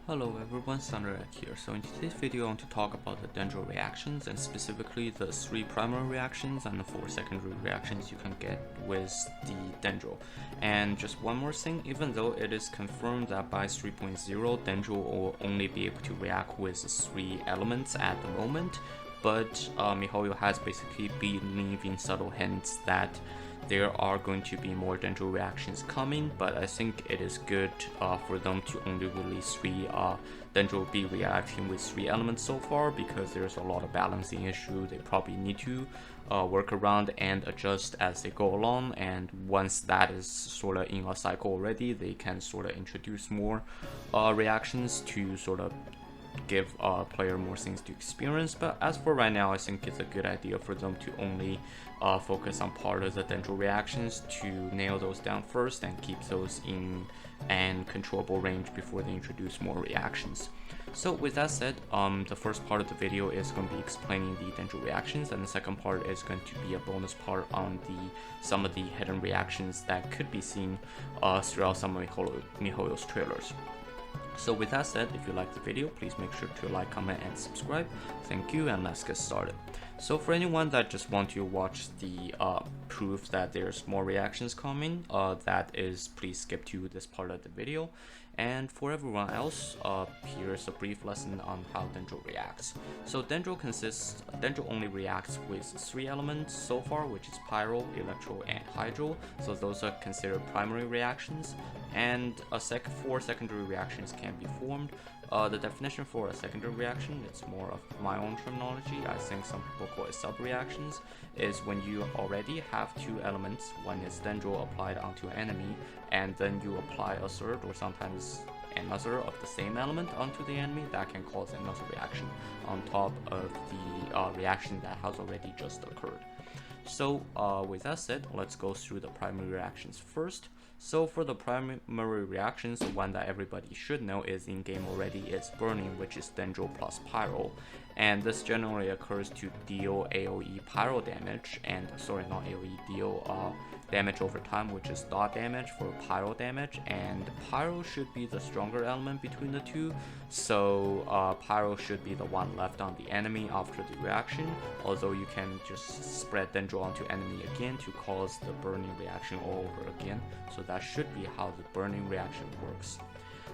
Hello everyone, ThunderEgg here. So in today's video I want to talk about the Dendro reactions and specifically the 3 primary reactions and the 4 secondary reactions you can get with the Dendro. And just one more thing, even though it is confirmed that by 3.0 Dendro will only be able to react with 3 elements at the moment, but miHoYo has basically been leaving subtle hints that there are going to be more Dendro reactions coming, but I think it is good for them to only release 3 Dendro be reacting with 3 elements so far, because there's a lot of balancing issue they probably need to work around and adjust as they go along, and once that is sort of in a cycle already, they can sort of introduce more reactions to sort of give player more things to experience. But as for right now, I think it's a good idea for them to only focus on part of the Dendro reactions to nail those down first and keep those in an controllable range before they introduce more reactions. So with that said, the first part of the video is going to be explaining the Dendro reactions, and the second part is going to be a bonus part on some of the hidden reactions that could be seen throughout some of miHoYo's trailers. So with that said, if you like the video, please make sure to like, comment, and subscribe. Thank you, and let's get started. So for anyone that just want to watch the proof that there's more reactions coming, please skip to this part of the video. And for everyone else, here's a brief lesson on how Dendro reacts. So Dendro only reacts with 3 elements so far, which is Pyro, Electro, and Hydro. So those are considered primary reactions, and 4 secondary reactions can be formed. The definition for a secondary reaction, it's more of my own terminology, I think some people call it sub-reactions, is when you already have 2 elements. One is Dendro applied onto an enemy, and then you apply a third or sometimes another of the same element onto the enemy. That can cause another reaction on top of the reaction that has already just occurred. So with that said, let's go through the primary reactions first. So for the primary reactions, the one that everybody should know is in game already is Burning, which is Dendro plus Pyro, and this generally occurs to deal AoE Pyro damage, and not AoE, deal damage over time, which is dot damage for Pyro damage, and Pyro should be the stronger element between the two, so Pyro should be the one left on the enemy after the reaction, although you can just spread Dendro onto enemy again to cause the burning reaction all over again, so that should be how the burning reaction works.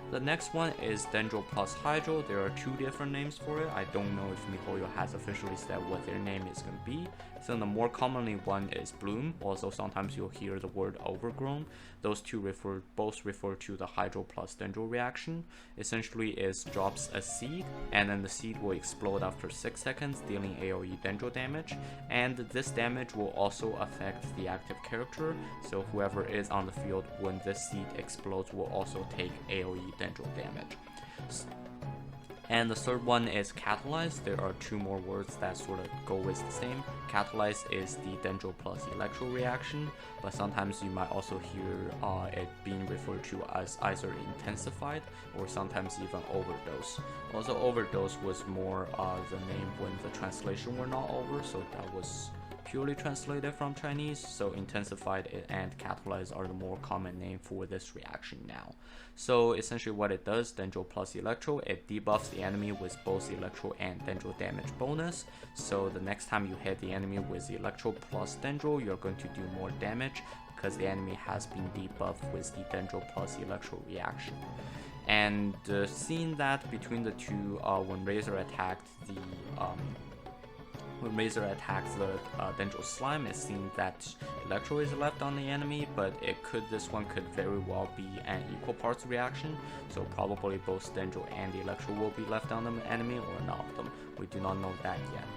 The next one is Dendro plus Hydro. There are 2 different names for it. I don't know if miHoYo has officially said what their name is going to be. So the more commonly one is Bloom. Also sometimes you'll hear the word Overgrown. Those 2 both refer to the Hydro plus Dendro reaction. Essentially it drops a seed, and then the seed will explode after 6 seconds, dealing AoE Dendro damage, and this damage will also affect the active character, so whoever is on the field when this seed explodes will also take AoE Dendro damage. And the third one is Catalyze. There are 2 more words that sort of go with the same. Catalyze is the Dendro plus Electro reaction, but sometimes you might also hear it being referred to as either Intensified or sometimes even Overdose. Also, Overdose was more the name when the translation were not over, so that was purely translated from Chinese, so Intensified and Catalyze are the more common name for this reaction now. So essentially what it does, Dendro plus Electro, it debuffs the enemy with both Electro and Dendro damage bonus, so the next time you hit the enemy with Electro plus Dendro, you're going to do more damage because the enemy has been debuffed with the Dendro plus Electro reaction. And seeing that between the 2, when Razor attacks the Dendro slime, it seems that Electro is left on the enemy, but this one could very well be an equal parts reaction, so probably both Dendro and Electro will be left on the enemy, or none of them. We do not know that yet.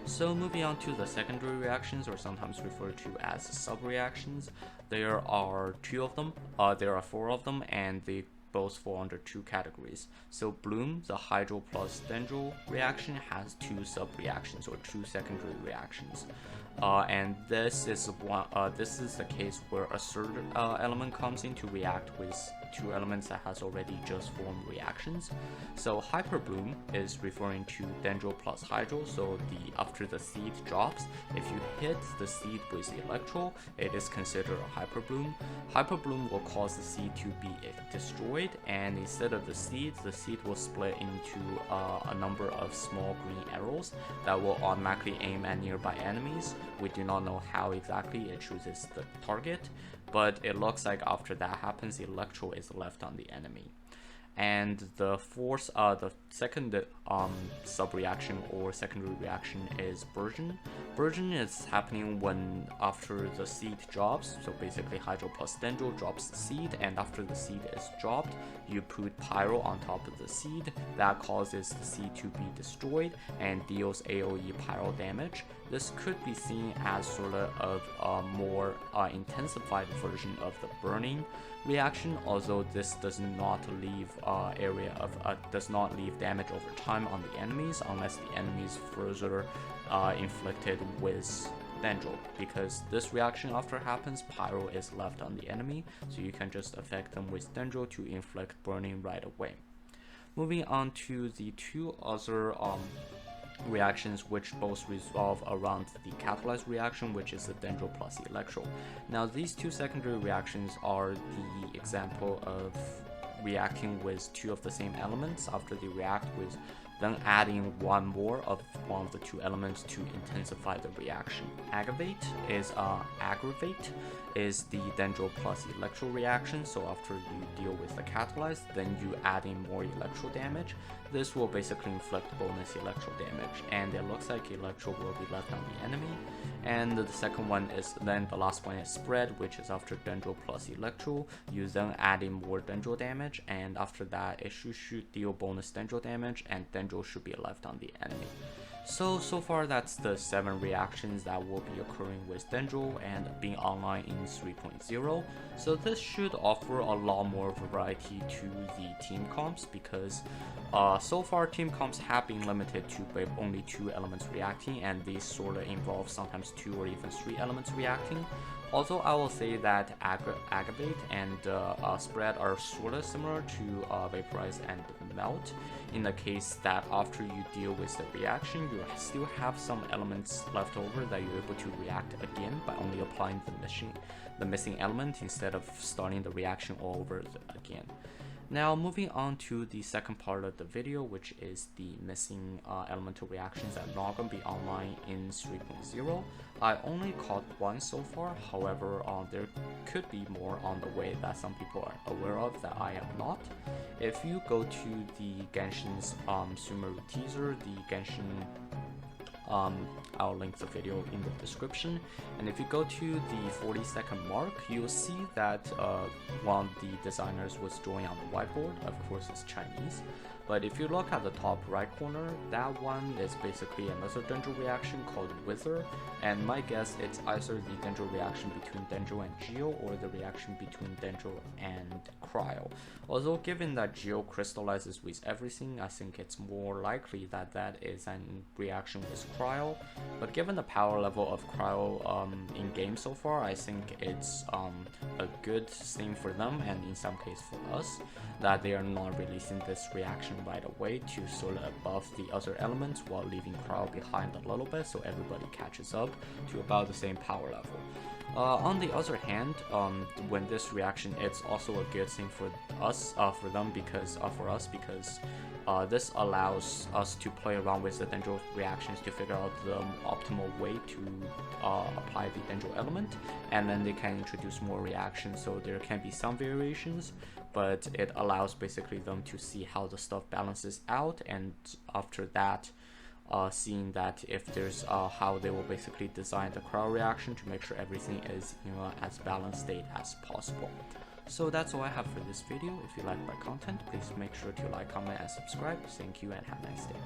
So moving on to the secondary reactions, or sometimes referred to as sub-reactions, there are 2 of them, there are 4 of them, and they both fall under 2 categories. So Bloom, the Hydro plus Dendro reaction, has 2 sub-reactions or 2 secondary reactions, and this is the case where a third element comes in to react with two elements that has already just formed reactions. So HYPERBLOOM is referring to Dendro plus Hydro, so after the seed drops, if you hit the seed with Electro, it is considered a HYPERBLOOM. HYPERBLOOM will cause the seed to be destroyed, and instead of the seed will split into a number of small green arrows that will automatically aim at nearby enemies. We do not know how exactly it chooses the target, but it looks like after that happens, Electro is left on the enemy. And the second sub-reaction or secondary reaction is Burgeon. Burgeon is happening when after the seed drops, so basically Hydro plus Dendro drops the seed, and after the seed is dropped, you put PYRO on top of the seed. That causes the seed to be destroyed and deals AoE PYRO damage. This could be seen as sort of a more intensified version of the burning reaction, although this does not leave does not leave damage over time on the enemies unless the enemies further inflicted with Dendro, because this reaction after happens, PYRO is left on the enemy, so you can just affect them with Dendro to inflict burning right away. Moving on to the two other reactions which both resolve around the catalyzed reaction, which is the Dendro plus Electro. Now these two secondary reactions are the example of reacting with two of the same elements after they react with then adding one of the two elements to intensify the reaction. Aggravate is the Dendro plus Electro reaction, so after you deal with the catalyzed, then you add in more Electro damage. This will basically inflict bonus Electro damage, and it looks like Electro will be left on the enemy. And the second one is, then the last one is Spread, which is after Dendro plus Electro, you then add in more Dendro damage, and after that it should deal bonus Dendro damage, and Dendro should be left on the enemy. So far that's the 7 reactions that will be occurring with Dendro and being online in 3.0. So this should offer a lot more variety to the team comps, because so far team comps have been limited to only 2 elements reacting, and these sort of involve sometimes 2 or even 3 elements reacting. Although I will say that Aggravate and Spread are sort of similar to Vaporize and Melt, in the case that after you deal with the reaction, you still have some elements left over that you're able to react again by only applying the missing element instead of starting the reaction all over again. Now moving on to the second part of the video, which is the missing elemental reactions that are not going to be online in 3.0. I only caught 1 so far, however there could be more on the way that some people are aware of that I am not. If you go to the Genshin's Sumeru teaser, the Genshin I'll link the video in the description, and if you go to the 40-second mark, you'll see that one of the designers was drawing on the whiteboard. Of course it's Chinese, but if you look at the top right corner, that one is basically another Dendro reaction called Wither, and my guess it's either the Dendro reaction between Dendro and Geo or the reaction between Dendro and Cryo. Although given that Geo crystallizes with everything, I think it's more likely that that is an reaction with Cryo, but given the power level of Cryo in game so far, I think it's a good thing for them, and in some case for us, that they are not releasing this reaction right away to sort of buff the other elements while leaving Cryo behind a little bit so everybody catches up to about the same power level. On the other hand, when this reaction, it's also a good thing for us, for them, because for us, because this allows us to play around with the Dendro reactions to figure out the optimal way to apply the Dendro element, and then they can introduce more reactions, so there can be some variations, but it allows basically them to see how the stuff balances out, and after that seeing that if there's how they will basically design the crowd reaction to make sure everything is as balanced state as possible. So that's all I have for this video. If you like my content, please make sure to like, comment, and subscribe. Thank you and have a nice day.